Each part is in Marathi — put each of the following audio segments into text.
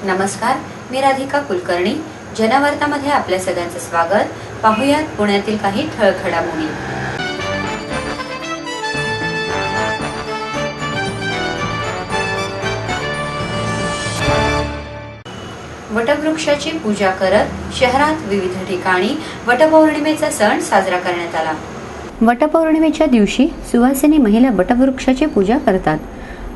नमस्कार, मी राधिका कुलकर्णी. जनवार्तामध्ये आपल्या सगळ्यांचं स्वागत. पाहुयात पुण्यातील काही ठळक घडामोडी. वटवृक्षाची पूजा करत शहरात विविध ठिकाणी वटपौर्णिमेचा सण साजरा करण्यात आला. वटपौर्णिमेच्या दिवशी सुवासिनी महिला वटवृक्षाची पूजा करतात.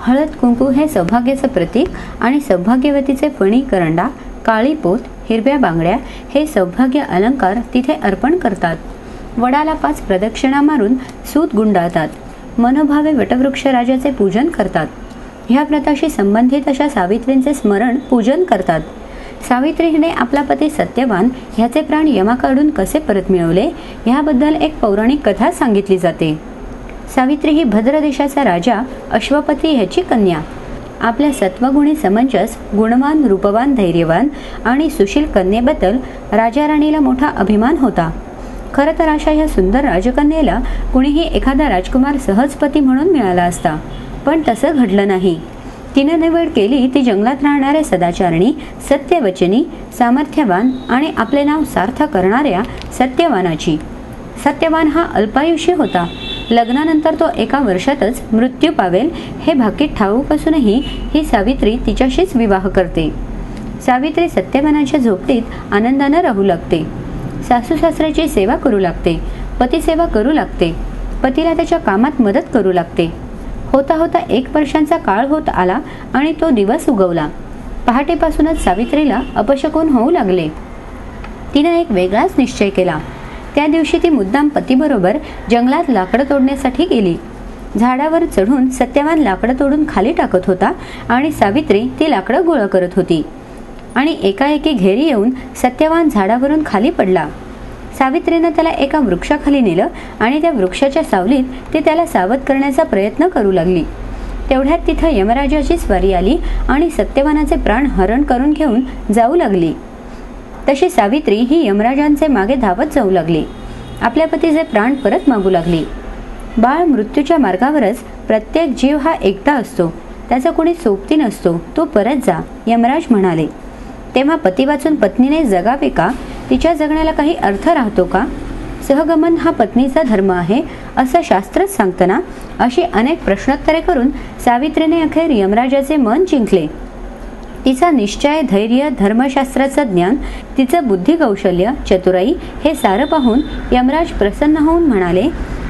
हळद कुंकू हे सौभाग्याचं प्रतीक आणि सौभाग्यवतीचे फणी, करंडा, काळी पोत, हिरव्या बांगड्या हे सौभाग्य अलंकार तिथे अर्पण करतात. वडाला 5 प्रदक्षिणा मारून सूत गुंडाळतात. मनोभावे वटवृक्ष राजाचे पूजन करतात. ह्या व्रताशी संबंधित अशा सावित्रींचे स्मरण पूजन करतात. सावित्री हिने आपला पती सत्यवान ह्याचे प्राण यमाकडून कसे परत मिळवले ह्याबद्दल एक पौराणिक कथा सांगितली जाते. सावित्री ही भद्र देशाचा राजा अश्वपती ह्याची कन्या. आपल्या सत्वगुणी समंजस, गुणवान, रूपवान, धैर्यवान आणि सुशील कन्येबद्दल राजा राणीला मोठा अभिमान होता. खरं तर अशा ह्या सुंदर राजकन्येला कुणीही एखादा राजकुमार सहजपती म्हणून मिळाला असता, पण तसं घडलं नाही. तिनं निवड केली ती जंगलात राहणाऱ्या सदाचारणी, सत्यवचनी, सामर्थ्यवान आणि आपले नाव सार्थ करणाऱ्या सत्यवानाची. सत्यवान हा अल्पायुषी होता. लग्नानंतर तो 1 वर्षातच मृत्यू पावेल हे भाकीत ठाऊक असूनही ही सावित्री तिच्याशीच विवाह करते. सावित्री सत्यवानाच्या झोपडीत आनंदानं राहू लागते. सासू सासऱ्याची सेवा करू लागते. पतिसेवा करू लागते. पतीला त्याच्या कामात मदत करू लागते. होता होता 1 वर्षांचा काळ होत आला आणि तो दिवस उगवला. पहाटेपासूनच सावित्रीला अपशकुन होऊ लागले. तिने एक वेगळाच निश्चय केला. त्या दिवशी ती मुद्दाम पतीबरोबर जंगलात लाकडं तोडण्यासाठी गेली. झाडावर चढून सत्यवान लाकडं तोडून खाली टाकत होता आणि सावित्री ती लाकडं गोळा करत होती. आणि एकाएकी घेरी येऊन सत्यवान झाडावरून खाली पडला. सावित्रीनं त्याला एका वृक्षाखाली नेलं आणि त्या वृक्षाच्या सावलीत ती त्याला सावध करण्याचा प्रयत्न करू लागली. तेवढ्यात तिथं यमराजाची स्वारी आली आणि सत्यवानाचे प्राण हरण करून घेऊन जाऊ लागली. तशी सावित्री ही यमराजांचे मागे धावत जाऊ लागली. आपल्या पतीचे प्राण परत मागू लागली. बाळ मृत्यूच्या मार्गावरच प्रत्येक जीव हा एकटा असतो. त्याचा कोणी सोबती नसतो. तो परत जा, यमराज म्हणाले. तेव्हा पती वाचून पत्नीने जगावे का? तिच्या जगण्याला काही अर्थ राहतो का? सहगमन हा पत्नीचा धर्म आहे असं शास्त्रच सांगताना अशी अनेक प्रश्नोत्तरे करून सावित्रीने अखेर यमराजाचे मन जिंकले. तिचा निश्चय, धैर्य, धर्मशास्त्राचं ज्ञान, तिचं बुद्धी कौशल्य, चतुराई हे सारं पाहून यमराज प्रसन्न होऊन म्हणाले,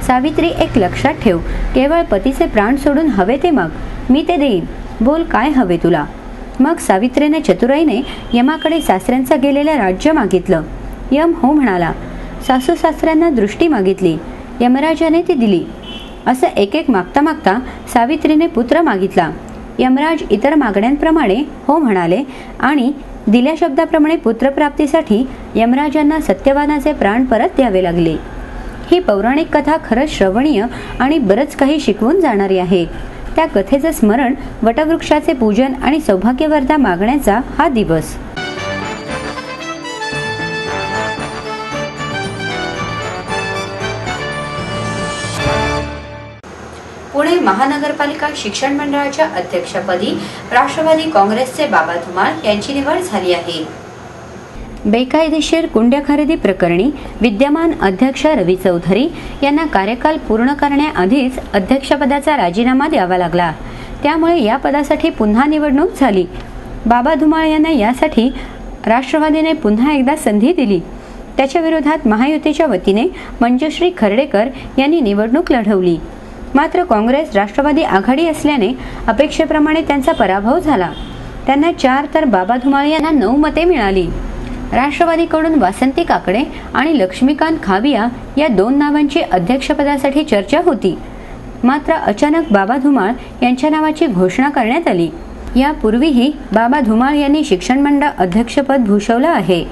सावित्री एक लक्षात ठेव, केवळ पतीचे प्राण सोडून हवे ते माग, मी ते देईन. बोल काय हवे तुला? मग सावित्रीने चतुराईने यमाकडे सासऱ्यांचं गेलेलं राज्य मागितलं. यम हो म्हणाला. सासू सासऱ्यांना दृष्टी मागितली. यमराजाने ती दिली. असं एक मागता मागता सावित्रीने पुत्र मागितला. यमराज इतर मागण्यांप्रमाणे हो म्हणाले आणि दिल्या शब्दाप्रमाणे पुत्रप्राप्तीसाठी यमराजांना सत्यवानाचे प्राण परत द्यावे लागले. ही पौराणिक कथा खरंच श्रवणीय आणि बरंच काही शिकवून जाणारी आहे. त्या कथेचं स्मरण, वटवृक्षाचे पूजन आणि सौभाग्यवर्धा मागण्याचा हा दिवस. पुणे महानगरपालिका शिक्षण मंडळाच्या अध्यक्षपदी राष्ट्रवादी काँग्रेसचे बाबा धुमाळ यांची निवड झाली आहे. बेकायदेशीर कुंड्या खरेदी प्रकरणी विद्यमान अध्यक्ष रवी चौधरी यांना कार्यकाल पूर्ण करण्याआधीच अध्यक्षपदाचा राजीनामा द्यावा लागला. त्यामुळे या पदासाठी पुन्हा निवडणूक झाली. बाबा धुमाळ यांना यासाठी राष्ट्रवादीने पुन्हा एकदा संधी दिली. त्याच्या विरोधात महायुतीच्या वतीने मंजुश्री खर्डेकर यांनी निवडणूक लढवली. मात्र काँग्रेस राष्ट्रवादी आघाडी असल्याने अपेक्षेप्रमाणे त्यांचा पराभव झाला. त्यांना 4 तर बाबा धुमाळ यांना 9 मते मिळाली. राष्ट्रवादीकडून वासंती काकडे आणि लक्ष्मीकांत खाविया या 2 नावांची अध्यक्षपदासाठी चर्चा होती. मात्र अचानक बाबा धुमाळ यांच्या नावाची घोषणा करण्यात आली. यापूर्वीही बाबा धुमाळ यांनी शिक्षण मंडळ अध्यक्षपद भूषवलं आहे.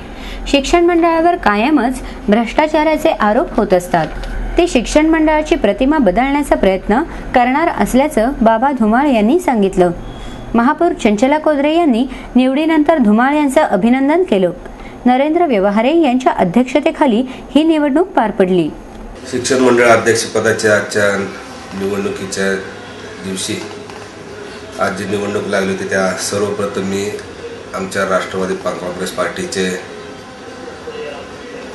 शिक्षण मंडळावर कायमच भ्रष्टाचाराचे आरोप होत असतात. ते शिक्षण मंडळाची प्रतिमा बदलण्याचा प्रयत्न करणार असल्याचं बाबा धुमाळ यांनी सांगितलं. महापौर चंचला कोदरे यांनी निवडीनंतर धुमाळ यांचं अभिनंदन केलं. नरेंद्र व्यवहारे यांच्या अध्यक्षतेखाली ही निवडणूक पार पडली. शिक्षण मंडळ अध्यक्षपदाच्या आजच्या निवडणुकीच्या दिवशी आज जी निवडणूक लागली होती त्या सर्वप्रथम मी आमच्या राष्ट्रवादी काँग्रेस पार्टीचे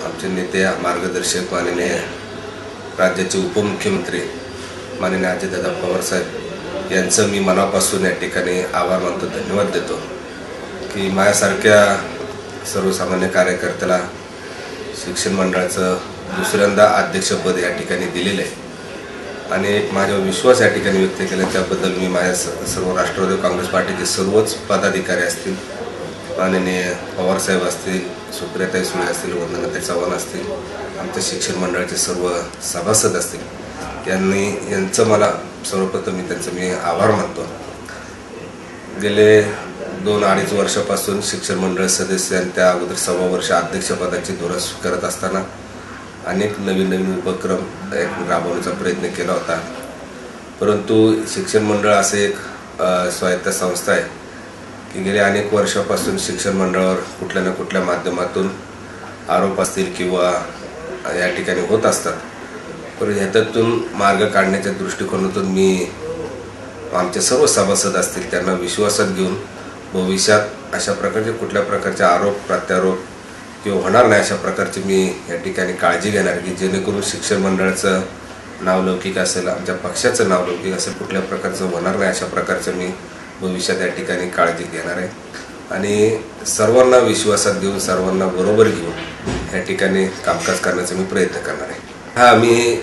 आमचे नेते मार्गदर्शक माननीय राज्याचे उपमुख्यमंत्री माननीय अजितदादा पवार साहेब यांचं मी मनापासून या ठिकाणी आभार मानतो, धन्यवाद देतो की माझ्यासारख्या सर्वसामान्य कार्यकर्त्याला शिक्षण मंडळाचं दुसऱ्यांदा अध्यक्षपद या ठिकाणी दिलेलं आहे आणि एक माझा विश्वास या ठिकाणी व्यक्त केला, त्याबद्दल मी माझ्या सर्व राष्ट्रवादी काँग्रेस पार्टीचे सर्वच पदाधिकारी असतील, माननीय पवारसाहेब असतील, सुप्रियाताई सुळे असतील, वंदनाताई चव्हाण असतील, आमच्या शिक्षण मंडळाचे सर्व सभासद असतील, यांचं मला सर्वप्रथम मी आभार मानतो. गेले 2-2.5 वर्षापासून शिक्षण मंडळ सदस्य आणि त्या अगोदर 1.25 वर्ष अध्यक्षपदाची धोरण करत असताना अनेक नवीन उपक्रम राबवण्याचा प्रयत्न केला होता. परंतु शिक्षण मंडळ असे एक स्वायत्त संस्था आहे की गेल्या अनेक वर्षापासून शिक्षण मंडळावर कुठल्या ना कुठल्या माध्यमातून आरोप असतील किंवा या ठिकाणी होत असतात. पण ह्याच्यातून मार्ग काढण्याच्या दृष्टिकोनातून मी आमचे सर्व सभासद असतील त्यांना विश्वासात घेऊन भविष्यात अशा प्रकारचे कुठल्या प्रकारचे आरोप प्रत्यारोप किंवा होणार नाही अशा प्रकारची मी या ठिकाणी काळजी घेणार की जेणेकरून शिक्षण मंडळाचं नावलौकिक असेल, आमच्या पक्षाचं नावलौकिक असेल, कुठल्या प्रकारचं होणार नाही अशा प्रकारचं मी भविष्यात या ठिकाणी काळजी घेणार आहे आणि सर्वांना विश्वासात घेऊन सर्वांना बरोबर घेऊन या ठिकाणी कामकाज करण्याचा मी प्रयत्न करणार आहे. मी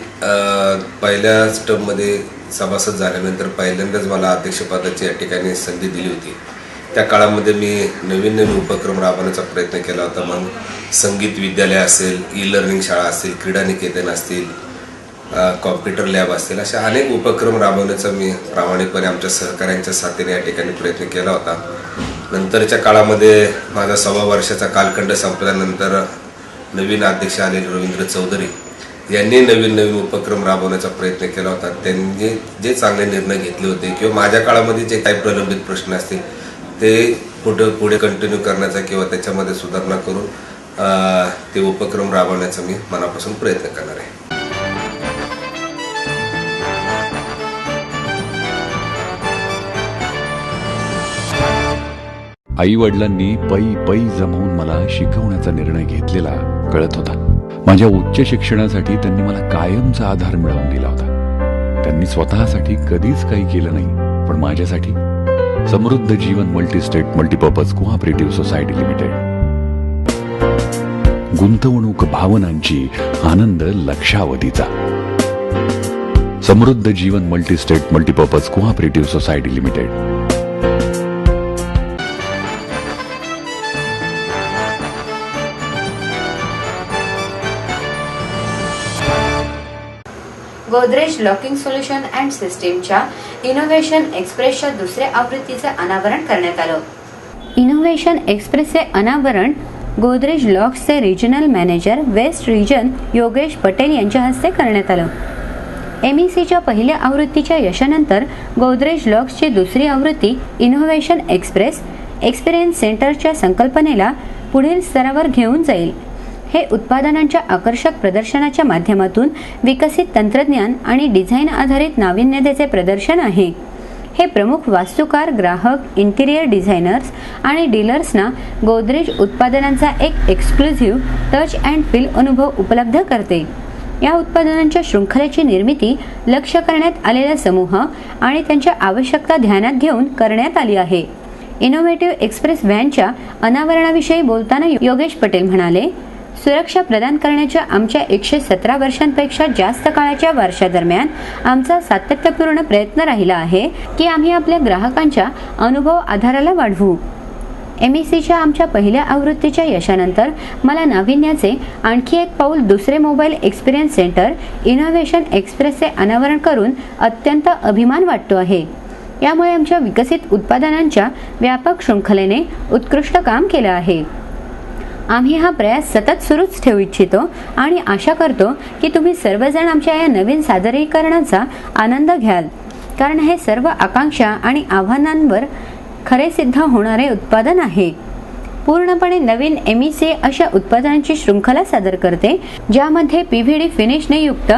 पहिल्या टर्ममध्ये सभासद झाल्यानंतर पहिल्यांदाच मला अध्यक्षपदाची या ठिकाणी संधी दिली होती. त्या काळामध्ये मी नवीन उपक्रम राबवण्याचा प्रयत्न केला होता. मग संगीत विद्यालय असेल, ई लर्निंग शाळा असतील, क्रीडा निकेतन असतील, कॉम्प्युटर लॅब असतील, अशा अनेक उपक्रम राबवण्याचा मी प्रामाणिकपणे आमच्या सहकाऱ्यांच्या साथीने या ठिकाणी प्रयत्न केला होता. नंतरच्या काळामध्ये माझा 1.25 वर्षाचा कालखंड संपल्यानंतर नवीन अध्यक्ष आलेले रवींद्र चौधरी यांनी नवीन उपक्रम राबवण्याचा प्रयत्न केला होता. त्यांनी जे चांगले निर्णय घेतले होते किंवा माझ्या काळामध्ये जे काही प्रलंबित प्रश्न असतील ते पुढे कंटिन्यू करण्याचा किंवा त्याच्यामध्ये सुधारणा करून ते उपक्रम राबवण्याचा मी मनापासून प्रयत्न करणार आहे. आई वडिलांनी पै जमवून मला शिकवण्याचा निर्णय घेतलेला कळत होता. माझ्या उच्च शिक्षणासाठी त्यांनी मला कायमचा आधार मिळवून दिला होता. त्यांनी स्वतःसाठी कधीच काही केलं नाही, पण माझ्यासाठी Samruddha Jeevan multistate multipurpose cooperative society limited. गुंतवणूक भावनांची, आनंद लक्षावधीचा. Samruddha Jeevan multistate multipurpose cooperative society limited. Godrej locking solution and सिस्टीमच्या इनोव्हेशन एक्सप्रेसच्या दुसऱ्या आवृत्तीचे अनावरण करण्यात आलं. इनोव्हेशन एक्सप्रेसचे अनावरण गोदरेज लॉक्सचे regional manager west region Yogesh Patel यांच्या हस्ते करण्यात आलं. MECच्या पहिल्या आवृत्तीच्या यशानंतर गोदरेज लॉक्सची दुसरी आवृत्ती इनोव्हेशन एक्सप्रेस एक्सपिरियन्स सेंटरच्या संकल्पनेला पुढील स्तरावर घेऊन जाईल. हे उत्पादनांच्या आकर्षक प्रदर्शनाच्या माध्यमातून विकसित तंत्रज्ञान आणि डिझाईन आधारित नाविन्यतेचे प्रदर्शन आहे. हे प्रमुख वास्तुकार, ग्राहक, इंटिरियर डिझायनर्स आणि डीलर्सना गोदरेज उत्पादनांचा एक एक्सक्लुझिव्ह टच अँड फील अनुभव उपलब्ध करते. या उत्पादनांच्या शृंखलेची निर्मिती लक्ष्य करण्यात आलेला समूह आणि त्यांच्या आवश्यकता ध्यानात घेऊन करण्यात आली आहे. इनोव्हेटिव्ह एक्सप्रेस व्हॅनच्या अनावरणाविषयी बोलताना योगेश पटेल म्हणाले, सुरक्षा प्रदान करण्याच्या आमच्या 117 वर्षांपेक्षा जास्त काळाच्या वारशादरम्यान आमचा सातत्यपूर्ण प्रयत्न राहिला आहे की आम्ही आपल्या ग्राहकांच्या अनुभव आधाराला वाढवू. MECच्या आमच्या पहिल्या आवृत्तीच्या यशानंतर मला नाविन्याचे आणखी एक पाऊल दुसरे मोबाईल एक्सपिरियन्स सेंटर इनोव्हेशन एक्सप्रेसचे अनावरण करून अत्यंत अभिमान वाटतो आहे. यामुळे आमच्या विकसित उत्पादनांच्या व्यापक शृंखलेने उत्कृष्ट काम केलं आहे. आम्ही हा प्रयास सतत सुरूच ठेवू इच्छितो आणि आशा करतो की तुम्ही सर्वजण आमच्या या नवीन सादरीकरणाचा आनंद घ्याल, कारण हे सर्व आकांक्षा आणि आव्हानांवर खरे सिद्ध होणारे उत्पादन आहे. पूर्णपणे नवीन MEC अशा उत्पादनांची शृंखला सादर करते, ज्यामध्ये PVD फिनिशने युक्त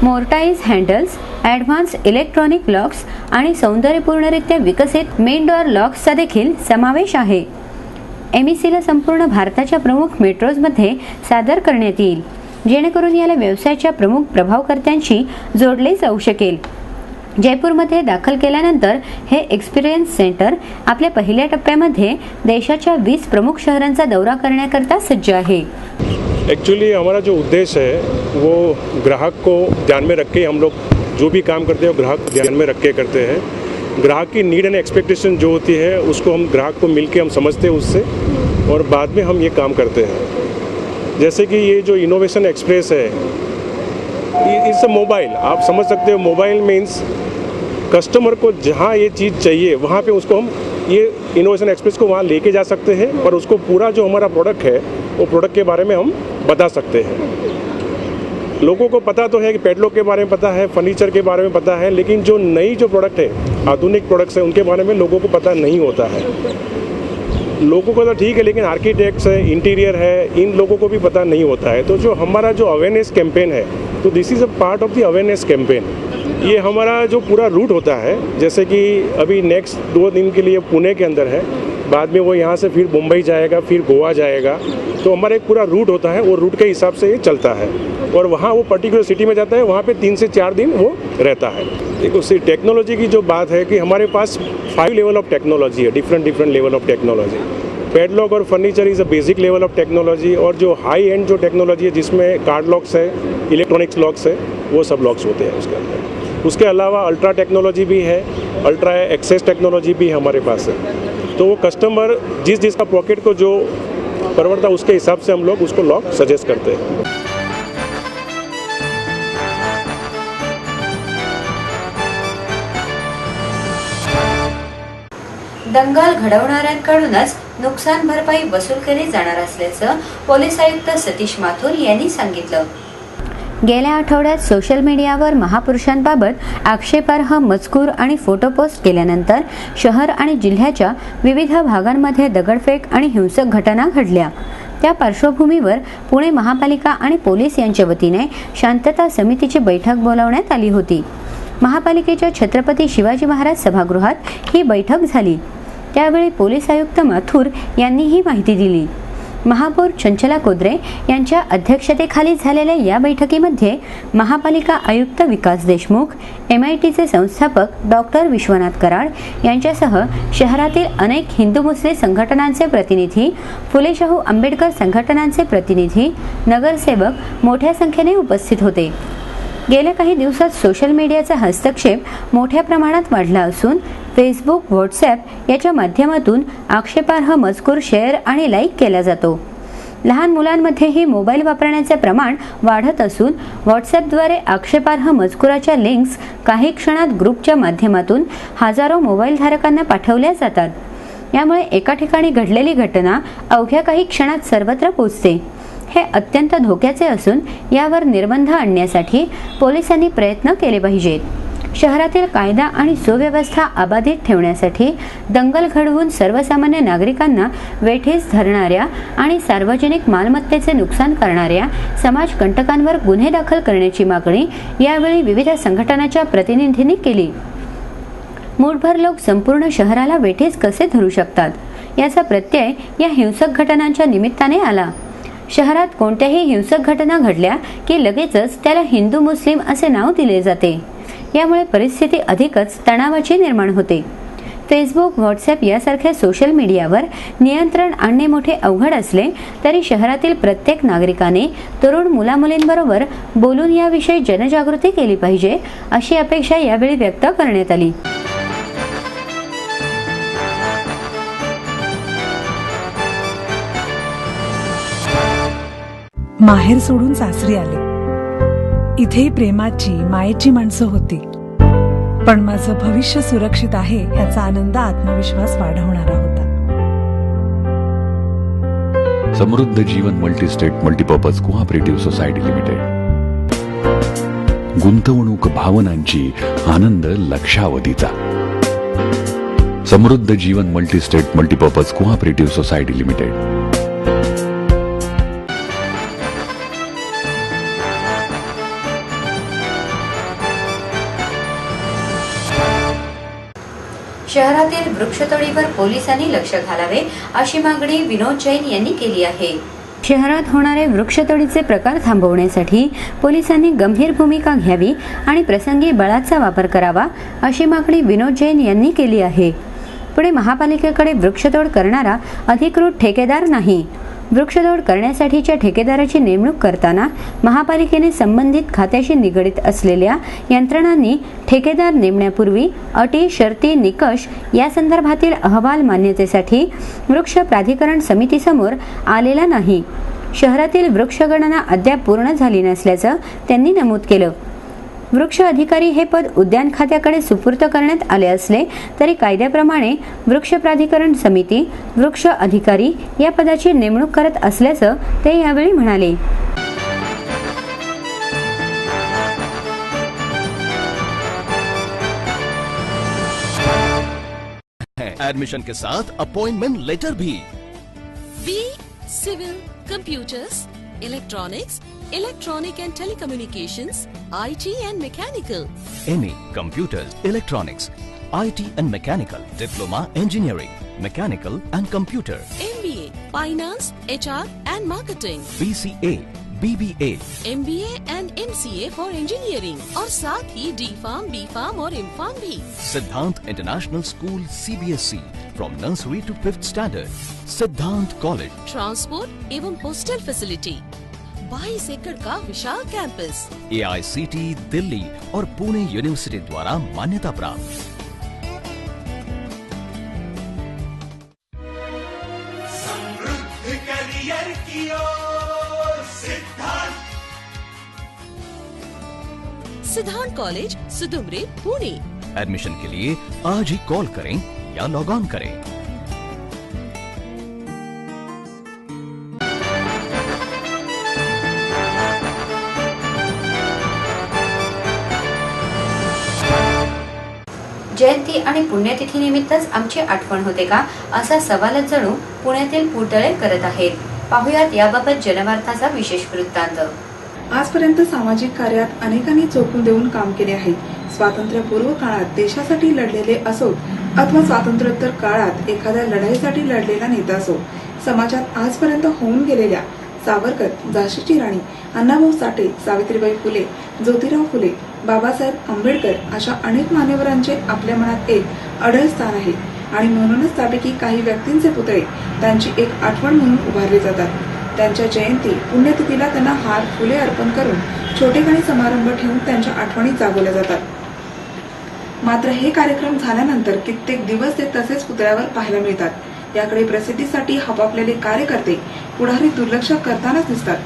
मोर्टाईज हँडल्स, ॲडव्हान्स इलेक्ट्रॉनिक लॉक्स आणि सौंदर्यपूर्णरित्या विकसित मेन डोअर लॉक्सचा देखील समावेश आहे. MECला संपूर्ण भारताच्या प्रमुख मेट्रोजमध्ये सादर करण्यात येईल, जेणेकरून याला व्यवसायाच्या प्रमुख प्रभावकर्त्यांशी जोडले जाऊ शकेल. जयपूरमध्ये दाखल केल्यानंतर हे एक्सपिरियन्स सेंटर आपल्या पहिल्या टप्प्यामध्ये देशाच्या 20 प्रमुख शहरांचा दौरा करण्याकरता सज्ज आहे. एक्चुअली हमारा जो उद्देश्य है वो ग्राहक को ध्यान में रख के हम लोग जो भी काम करते हैं वो ग्राहक ध्यान में रख के करते हैं. ग्राहक की नीड एंड एक्सपेक्टेशन जो होती है उसको हम ग्राहक को मिल के हम समझते हैं उससे, और बाद में हम ये काम करते हैं. जैसे कि ये जो इनोवेशन एक्सप्रेस है, इट्स अ मोबाइल. आप समझ सकते हो मोबाइल मीन्स कस्टमर को जहाँ ये चीज़ चाहिए वहाँ पे उसको हम ये इनोवेशन एक्सप्रेस को वहाँ लेके जा सकते हैं, और उसको पूरा जो हमारा प्रोडक्ट है वो प्रोडक्ट के बारे में हम बता सकते हैं. लोगों को पता तो है कि पेडलॉक के बारे में पता है, फर्नीचर के बारे में पता है, लेकिन जो नई जो प्रोडक्ट है, आधुनिक प्रोडक्ट्स है, उनके बारे में लोगों को पता नहीं होता है. लोगों को तो ठीक है, लेकिन आर्किटेक्ट्स है, इंटीरियर है, इन लोगों को भी पता नहीं होता है. तो जो हमारा जो अवेयरनेस कैंपेन है, तो this is a part of the awareness campaign. ये हमारा जो पूरा रूट होता है, जैसे कि अभी नेक्स्ट 2 दिन के लिए पुणे के अंदर है, बाद में वो यहाँ से फिर मुंबई जाएगा, फिर गोवा जाएगा. तो हमारा एक पूरा रूट होता है, वो रूट के हिसाब से ये चलता है, और वहाँ वो पर्टिकुलर सिटी में जाता है, वहाँ पे 3 से 4 दिन वो रहता है. देखो टेक्नोलॉजी की जो बात है कि हमारे पास 5 लेवल ऑफ टेक्नोलॉजी है, different level of technology. Padlock और furniture is a basic level of technology, और जो हाई एंड जो टेक्नोलॉजी है जिसमें कार्ड लॉक्स है, इलेक्ट्रॉनिक्स लॉक्स है, वो सब लॉक्स होते हैं उसके अंदर. उसके अलावा अल्ट्रा टेक्नोलॉजी भी है, अल्ट्रा एक्सेस टेक्नोलॉजी भी हमारे पास है. तो वो कस्टमर जिसका पॉकेट को जो परवड़ता उसके हिसाब से हम लोग उसको लॉक सजेस्ट करते हैं. दंगल घडवणाऱ्यांकडूनच नुकसान भरपाई वसूल केली जाणार असल्याचं पोलीस आयुक्त सतीश माथुर यांनी सांगितलं. गेल्या आठवड्यात सोशल मीडियावर महापुरुषांबाबत आक्षेपार्ह मजकूर आणि फोटो पोस्ट केल्यानंतर शहर आणि जिल्ह्याच्या विविध भागांमध्ये दगडफेक आणि हिंसक घटना घडल्या. त्या पार्श्वभूमीवर पुणे महापालिका आणि पोलीस यांच्या वतीने शांतता समितीची बैठक बोलावण्यात आली होती. महापालिकेच्या छत्रपती शिवाजी महाराज सभागृहात ही बैठक झाली. त्यावेळी पोलीस आयुक्त माथुर यांनी ही माहिती दिली. महापौर चंचला कोद्रे यांच्या अध्यक्षतेखाली झालेल्या या बैठकीमध्ये महापालिका आयुक्त विकास देशमुख, MITचे संस्थापक डॉक्टर विश्वनाथ कराड यांच्यासह शहरातील अनेक हिंदू मुस्लिम संघटनांचे प्रतिनिधी, फुले शाहू आंबेडकर संघटनांचे प्रतिनिधी, नगरसेवक मोठ्या संख्येने उपस्थित होते. गेल्या काही दिवसात सोशल मीडियाचा हस्तक्षेप मोठ्या प्रमाणात वाढला असून फेसबुक, व्हॉट्सॲप याच्या माध्यमातून आक्षेपार्ह मजकूर शेअर आणि लाईक केला जातो. लहान मुलांमध्येही मोबाईल वापरण्याचे प्रमाण वाढत असून व्हॉट्सॲपद्वारे आक्षेपार्ह मजकुराच्या लिंक्स काही क्षणात ग्रुपच्या माध्यमातून हजारो मोबाईल धारकांना पाठवल्या जातात. यामुळे एका ठिकाणी घडलेली घटना अवघ्या काही क्षणात सर्वत्र पोहोचते. हे अत्यंत धोक्याचे असून यावर निर्बंध आणण्यासाठी पोलिसांनी प्रयत्न केले पाहिजेत. शहरातील कायदा आणि सुव्यवस्था अबाधित ठेवण्यासाठी दंगल घडवून सर्वसामान्य नागरिकांना वेठीस धरणाऱ्या आणि सार्वजनिक मालमत्तेचे नुकसान करणाऱ्या समाजकंटकांवर गुन्हे दाखल करण्याची मागणी यावेळी विविध संघटनांच्या प्रतिनिधींनी केली. मूठभर लोक संपूर्ण शहराला वेठीस कसे धरू शकतात याचा प्रत्यय या हिंसक घटनांच्या निमित्ताने आला. शहरात कोणत्याही हिंसक घटना घडल्या की लगेचच त्याला हिंदू मुस्लिम असे नाव दिले जाते. यामुळे परिस्थिती अधिकच तणावाची निर्माण होते. फेसबुक, व्हॉट्सॲप यासारख्या सोशल मीडियावर नियंत्रण आणणे मोठे अवघड असले तरी शहरातील प्रत्येक नागरिकाने तरुण मुलामुलींबरोबर बोलून याविषयी जनजागृती केली पाहिजे अशी अपेक्षा यावेळी व्यक्त करण्यात आली. माहेर सोडून सासरी आले. इथेही प्रेमाची, मायेची माणसं होती. पण माझं भविष्य सुरक्षित आहे याचा आनंद, आत्मविश्वास वाढवणारा होता. Samruddha Jeevan multistate multipurpose cooperative society limited. गुंतवणूक भावनांची, आनंद लक्षावधीचा. Samruddha Jeevan multistate multipurpose cooperative society limited. शहरातील वृक्षतोडीवर पोलिसांनी लक्ष घालावे अशी मागणी विनोद जैन यांनी केली आहे. शहरात होणारे वृक्षतोडीचे प्रकार थांबवण्यासाठी पोलिसांनी गंभीर भूमिका घ्यावी आणि प्रसंगी बळाचा वापर करावा अशी मागणी विनोद जैन यांनी केली आहे. पुणे महापालिकेकडे वृक्षतोड करणारा अधिकृत ठेकेदार नाही. वृक्षतोड करण्यासाठीच्या ठेकेदाराची नेमणूक करताना महापालिकेने संबंधित खात्याशी निगडीत असलेल्या यंत्रणांनी ठेकेदार नेमण्यापूर्वी अटी, शर्ती, निकष या संदर्भातील अहवाल मान्यतेसाठी वृक्ष प्राधिकरण समितीसमोर आलेला नाही. शहरातील वृक्षगणना अद्याप पूर्ण झाली नसल्याचं त्यांनी नमूद केलं. वृक्ष अधिकारी हे पद उद्यान खात्याकडे सुपूर्त करण्यात आले असले तरी कायद्याप्रमाणे वृक्ष प्राधिकरण समिती वृक्ष अधिकारी या पदाची नेमणूक करत असल्याचं ते यावेळी म्हणाले. एडमिशन के साथ अपॉइंटमेंट लेटर भी. B civil, computers, electronics, electronic and telecommunications, IT and mechanical. MA Computers, Electronics, IT and Mechanical, Diploma Engineering, Mechanical and Computer. MBA Finance, HR and Marketing. BCA, BBA, MBA and MCA for Engineering और साथ ही D.Pharm, B.Pharm और M.Pharm भी. Siddhant International School CBSE from nursery to 5th standard. Siddhant College. Transport एवं hostel facility. 22 एकड़ का विशाल कैंपस. AICT दिल्ली और पुणे यूनिवर्सिटी द्वारा मान्यता प्राप्त. समृद्ध करियर की ओर सिद्धांत कॉलेज, सुदुमरे, पुणे. एडमिशन के लिए आज ही कॉल करें या लॉग ऑन करें. जयंती आणि पुण्यतिथी निमित्तच आमची आठवण होते का असा सवालच जणू पुण्यातील पुतळे करत आहेत. पाहुयात याबाबत जनवार्ताचा विशेष वृत्तांत. आजपर्यंत सामाजिक कार्यात अनेकांनी चोखून देऊन काम केले आहे. स्वातंत्र्यपूर्व काळात देशासाठी लढलेले असोत अथवा स्वातंत्र्योत्तर काळात एखाद्या लढाईसाठी लढलेला नेता असो, समाजात आजपर्यंत होऊन गेलेल्या सावरकर, झाशीची राणी, अण्णाभाऊ साठे, सावित्रीबाई फुले, ज्योतिराव फुले, बाबासाहेब आंबेडकर अशा अनेक मान्यवरांचे आपल्या मनात एक अढळ स्थान आहे आणि म्हणूनच त्यापैकी काही व्यक्तींचे पुतळे त्यांची एक आठवण म्हणून उभारले जातात. त्यांच्या जयंती, पुण्यतिथीला त्यांना हार, फुले अर्पण करून छोटेखानी समारंभ ठेवून त्यांच्या आठवणी जागवल्या जातात. मात्र हे कार्यक्रम झाल्यानंतर कित्येक दिवस ते तसेच पुतळ्यावर पाहायला मिळतात. याकडे प्रसिद्धीसाठी हपापलेले कार्यकर्ते, पुढारी दुर्लक्ष करतानाच दिसतात.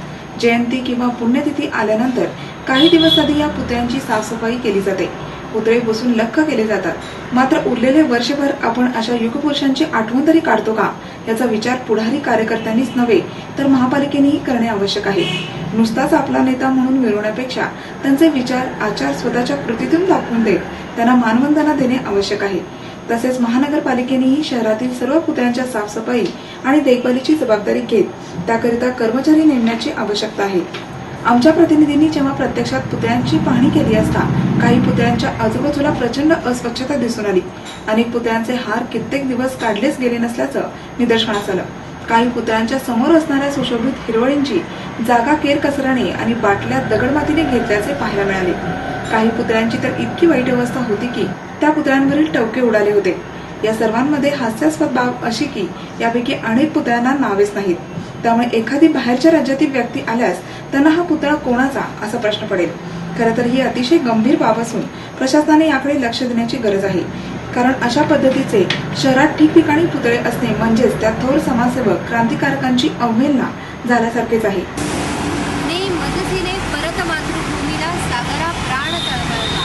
जयंती किंवा पुण्यतिथी आल्यानंतर काही दिवस आधी या पुतळ्यांची साफसफाई केली जाते. पुतळे बसून लख्ख केले जातात. मात्र उरलेले वर्षभर आपण अशा युगपुरुषांची आठवण तरी काढतो का याचा विचार पुढारी कार्यकर्त्यांनीच नव्हे तर महापालिकेनेही करणे आवश्यक आहे. नुसताच आपला नेता म्हणून मिरवण्यापेक्षा त्यांचे विचार, आचार स्वतःच्या कृतीतून दाखवून देत त्यांना मानवंदना देणे आवश्यक आहे. तसेच महानगरपालिकेनेही शहरातील सर्व पुतळ्यांच्या साफसफाई आणि देखभालीची जबाबदारी घेत त्याकरिता कर्मचारी नेमण्याची आवश्यकता आहे. आमच्या प्रतिनिधींनी जेव्हा प्रत्यक्षात पुतळ्यांची पाहणी केली असता काही पुतळ्यांच्या आजूबाजूला प्रचंड अस्वच्छता दिसून आली. अनेक पुतळ्यांचे हार कित्येक दिवस काढलेच गेले नसल्याचं निदर्शनास आलं. काही पुतळ्यांच्या समोर असणाऱ्या सुशोभित हिरवळींची जागा केरकचऱ्याने आणि बाटल्या दगडमातीने घेतल्याचे पाहायला मिळाले. काही पुतळ्यांची तर इतकी वाईट अवस्था होती की त्या पुतळ्यांवरील टवके उडाले होते. या सर्वांमध्ये हास्यास्पद बाब अशी की यापैकी अनेक पुतळ्यांना नावेच नाहीत. त्यामुळे एखादी बाहेरच्या राज्यातील व्यक्ती आल्यास त्यांना हा पुतळा कोणाचा असा प्रश्न पडेल. खरं तर ही अतिशय गंभीर बाब असून प्रशासनाने याकडे लक्ष देण्याची गरज आहे. कारण अशा पद्धतीचे शहरात ठिकठिकाणी पुतळे असणे म्हणजेच त्या थोर समाजसेवक, क्रांतिकारकांची अवहेलना झाल्यासारखेच आहे. परत मातृभूमीला सागरा प्राण तळमळला.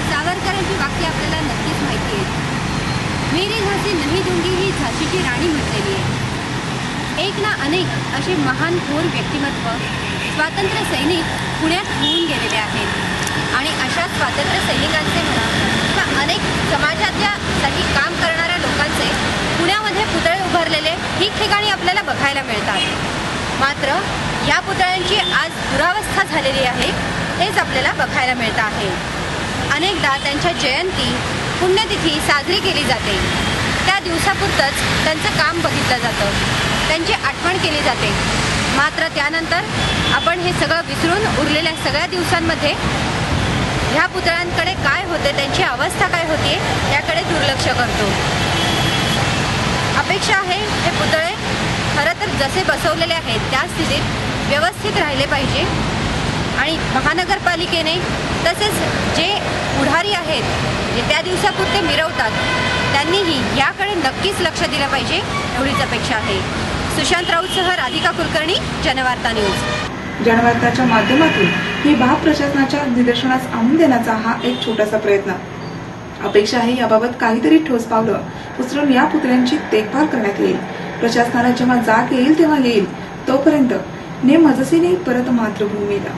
सावरकरांची वाक्य आपल्याला नक्कीच माहिती आहे. मेरी झाशी नहीं दूंगी ही झाशीची राणी म्हटलेली आहे. एक ना अनेक असे महान थोर व्यक्तिमत्व, स्वातंत्र्य सैनिक पुण्यात होऊन गेलेले आहेत आणि अशा स्वातंत्र्य सैनिकांचे म्हणा किंवा अनेक समाजाच्या साठी काम करणाऱ्या लोकांचे पुण्यामध्ये पुतळे उभारलेले ठिकठिकाणी आपल्याला बघायला मिळतात. मात्र या पुतळ्यांची आज दुरावस्था झालेली आहे हेच आपल्याला बघायला मिळत आहे. अनेकदा त्यांच्या जयंती, पुण्यतिथी साजरी केली जाते त्या दिवसापुरतंच त्यांचं काम बघितलं जातं, त्यांची आठवण केली जाते. मात्र त्यानंतर आपण हे सगळं विसरून उरलेल्या सगळ्या दिवसांमध्ये ह्या पुतळ्यांकडे काय होते, त्यांची अवस्था काय होती याकडे दुर्लक्ष करतो. अपेक्षा आहे हे पुतळे खरं तर जसे बसवलेले आहेत त्या स्थितीत व्यवस्थित राहिले पाहिजे आणि महानगरपालिकेने तसेच जे पुढारी आहेत जे त्या दिवसापुरते मिरवतात त्यांनीही याकडे नक्कीच लक्ष दिलं पाहिजे एवढीच अपेक्षा आहे. सुशांत राऊतसह राधिका कुलकर्णी, जनवार्ता न्यूज. जनवार्ताच्या माध्यमातून ही भाग प्रशासनाच्या निदर्शनास आणून देण्याचा हा एक छोटासा प्रयत्न. अपेक्षा आहे याबाबत काहीतरी ठोस पावलं उचलून या पुतळ्यांची देखभाल करण्यात येईल. प्रशासनाला जेव्हा जाग येईल तेव्हा येईल, तोपर्यंत ने मजसीने परत मातृभूमीला.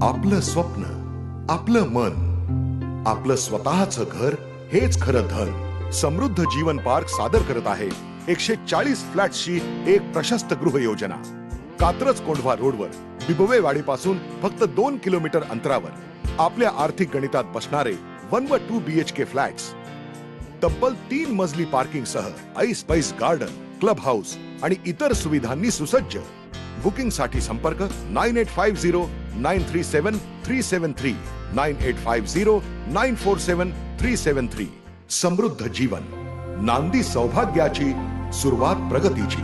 आपलं स्वप्न, आपलं मन, आपलं स्वतःचं घर हेच खरं धन. समृद्ध जीवन पार्क सादर करत आहे 140 फ्लॅट्सची एक प्रशस्त गृह योजना. कात्रज कोंढवा रोडवर बिबवेवाडीपासून फक्त 2 किलोमीटर अंतरावर आपल्या आर्थिक गणितात बसणारे 1 व 2 BHK फ्लॅट्स. तब्बल 3 मजली पार्किंग सह ऐस गार्डन, क्लब हाऊस आणि इतर सुविधांनी सुसज्ज. बुकिंग साठी संपर्क 9850937373 9850947373. समृद्ध जीवन, नांदी सौभाग्याची, सुरुवात प्रगतीची.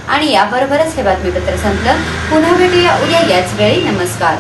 आणि याबरोबरच हे बातमीपत्र संपलं. पुन्हा भेटूया उद्या याच वेळी. नमस्कार.